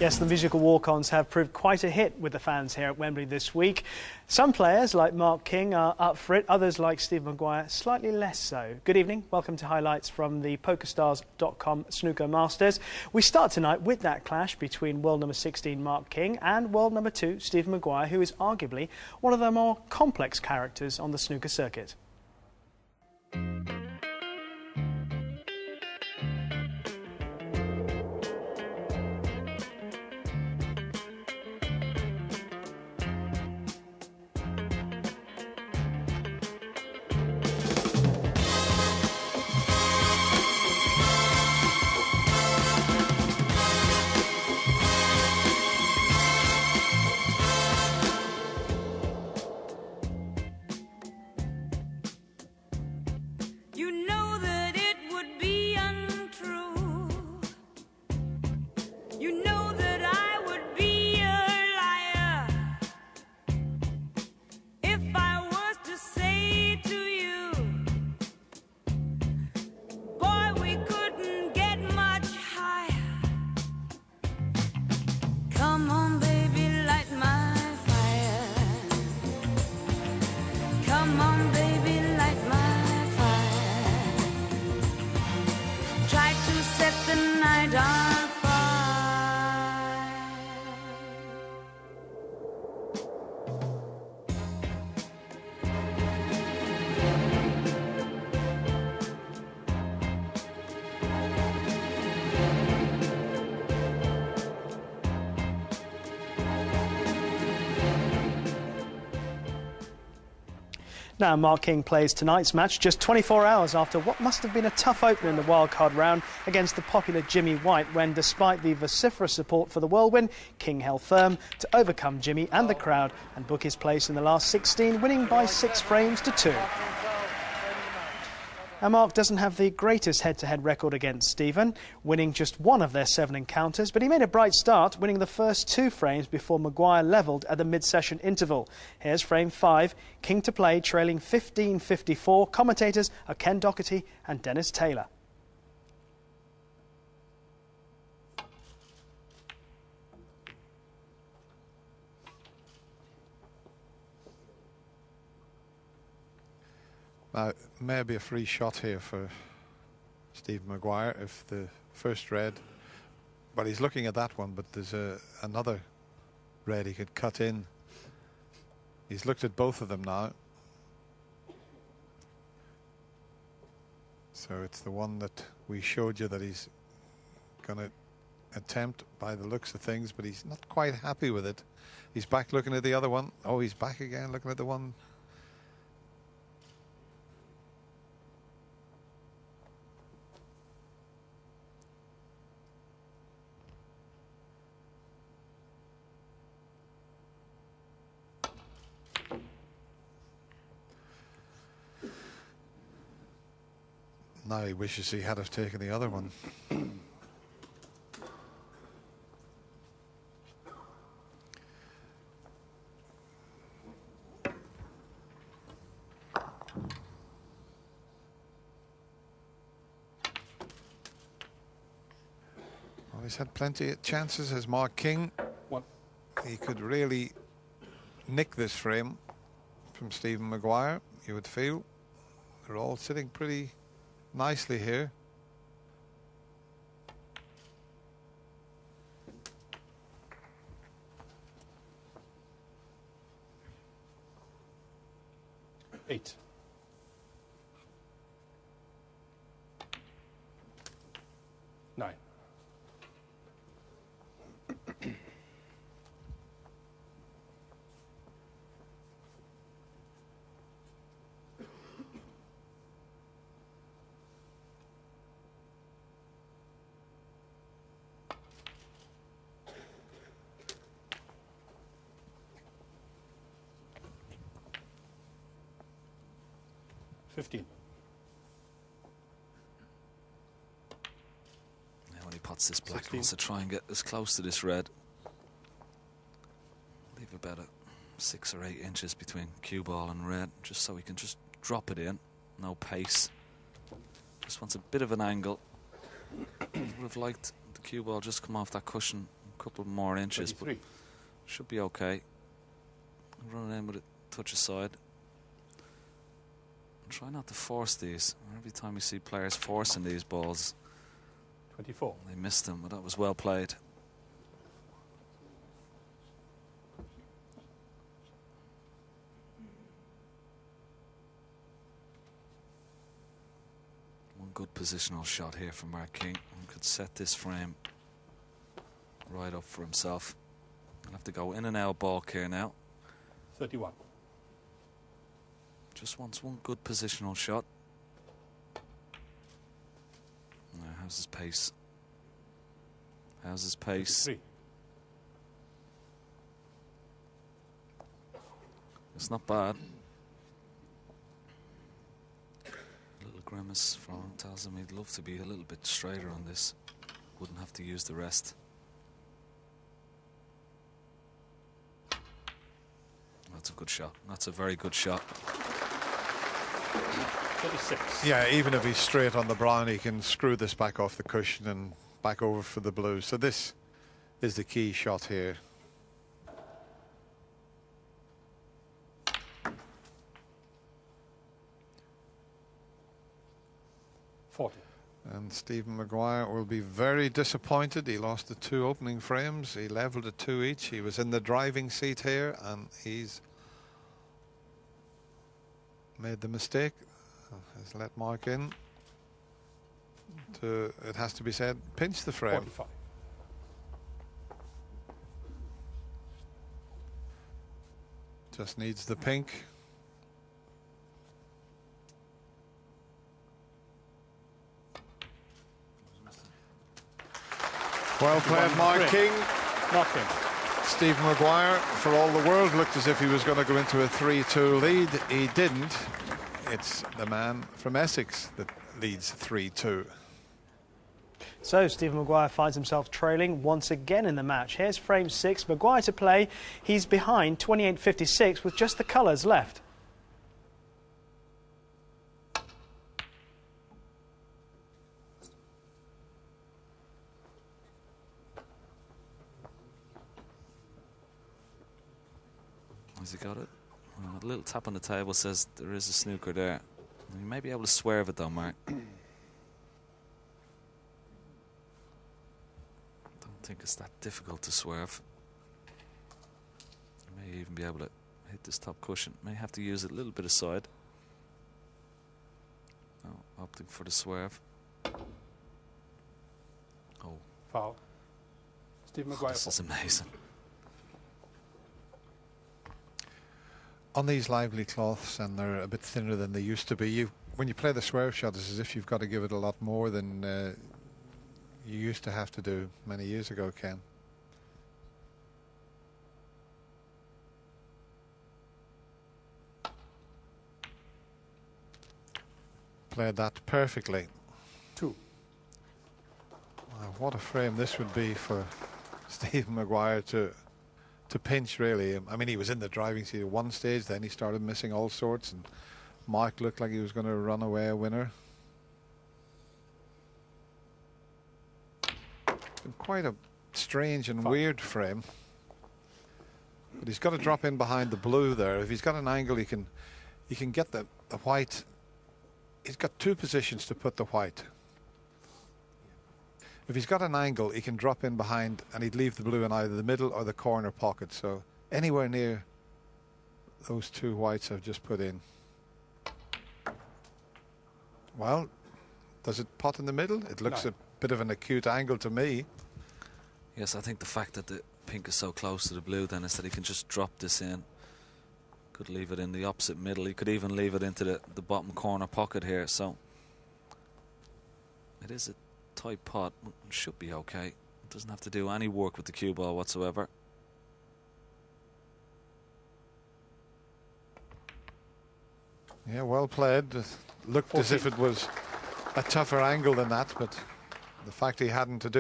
Yes, the musical walk-ons have proved quite a hit with the fans here at Wembley this week. Some players, like Mark King, are up for it. Others, like Steve Maguire, slightly less so. Good evening. Welcome to highlights from the PokerStars.com Snooker Masters. We start tonight with that clash between world number 16 Mark King and world number 2 Steve Maguire, who is arguably one of the more complex characters on the snooker circuit. Now, Mark King plays tonight's match just 24 hours after what must have been a tough opener in the wildcard round against the popular Jimmy White, when, despite the vociferous support for the whirlwind, King held firm to overcome Jimmy and the crowd and book his place in the last 16, winning by 6 frames to 2. Now, Mark doesn't have the greatest head-to-head record against Stephen, winning just 1 of their 7 encounters, but he made a bright start, winning the first 2 frames before Maguire levelled at the mid-session interval. Here's frame 5, King to play, trailing 15-54. Commentators are Ken Doherty and Dennis Taylor. Now, maybe a free shot here for Steve Maguire if the first red, but he's looking at that one, but there's another red he could cut in. He's looked at both of them now. So it's the one that we showed you that he's going to attempt by the looks of things, but he's not quite happy with it. He's back looking at the other one. Oh, he's back again looking at the one. Now he wishes he had have taken the other one. Well, he's had plenty of chances as Mark King. What? He could really nick this frame from Stephen Maguire, you would feel. They're all sitting pretty nicely here. Eight. Nine. Now when he pots this black, 16. he wants to try and get as close to this red. Leave about 6 or 8 inches between cue ball and red, just so he can just drop it in. No pace. Just wants a bit of an angle. Would have liked the cue ball just come off that cushion and couple more inches, 23. but should be okay. Running in with a touch aside. Try not to force these. Every time you see players forcing these balls, 24. they missed them, but that was well played. One good positional shot here from Mark King. And could set this frame right up for himself. He'll have to go in and out ball here now. 31. Just wants one good positional shot. Now, how's his pace? How's his pace? 33. It's not bad. A little grimace from him tells him he'd love to be a little bit straighter on this. Wouldn't have to use the rest. That's a good shot. That's a very good shot. 36. Yeah, even if he's straight on the brown, he can screw this back off the cushion and back over for the blue. So this is the key shot here. And Stephen Maguire will be very disappointed. He lost the 2 opening frames. He levelled at 2 each. He was in the driving seat here, and he's made the mistake. Has let Mark in. It has to be said, pinch the frame. 45. Just needs the pink. Well played, Mark King. Nothing. Stephen Maguire, for all the world, looked as if he was going to go into a 3-2 lead. He didn't. It's the man from Essex that leads 3-2. So Stephen Maguire finds himself trailing once again in the match. Here's frame 6. Maguire to play. He's behind 28-56 with just the colours left. Has he got it? A little tap on the table says there is a snooker there. You may be able to swerve it though, Mark. Don't think it's that difficult to swerve. You may even be able to hit this top cushion. May have to use a little bit of side. Oh, opting for the swerve. Oh, Foul. Steve Maguire. this is amazing. On these lively cloths, and they're a bit thinner than they used to be, when you play the swerve shot, it's as if you've got to give it a lot more than you used to have to do many years ago, Ken. Played that perfectly. 2. Wow, what a frame this would be for Stephen Maguire to pinch, really. I mean, he was in the driving seat at one stage, then he started missing all sorts, and Mark looked like he was going to run away a winner. Been quite a strange and weird frame, but he's got to drop in behind the blue there. If he's got an angle, he can get the white. He's got 2 positions to put the white. If he's got an angle, he can drop in behind, and he'd leave the blue in either the middle or the corner pocket. So anywhere near those 2 whites I've just put in. Well, does it pot in the middle? It looks a bit of an acute angle to me. Yes, I think the fact that the pink is so close to the blue then is that he can just drop this in. Could leave it in the opposite middle. He could even leave it into the bottom corner pocket here. So it is a tight pot. It should be okay. It doesn't have to do any work with the cue ball whatsoever. Yeah, well played. Looked 14. as if it was a tougher angle than that, but the fact he hadn't to do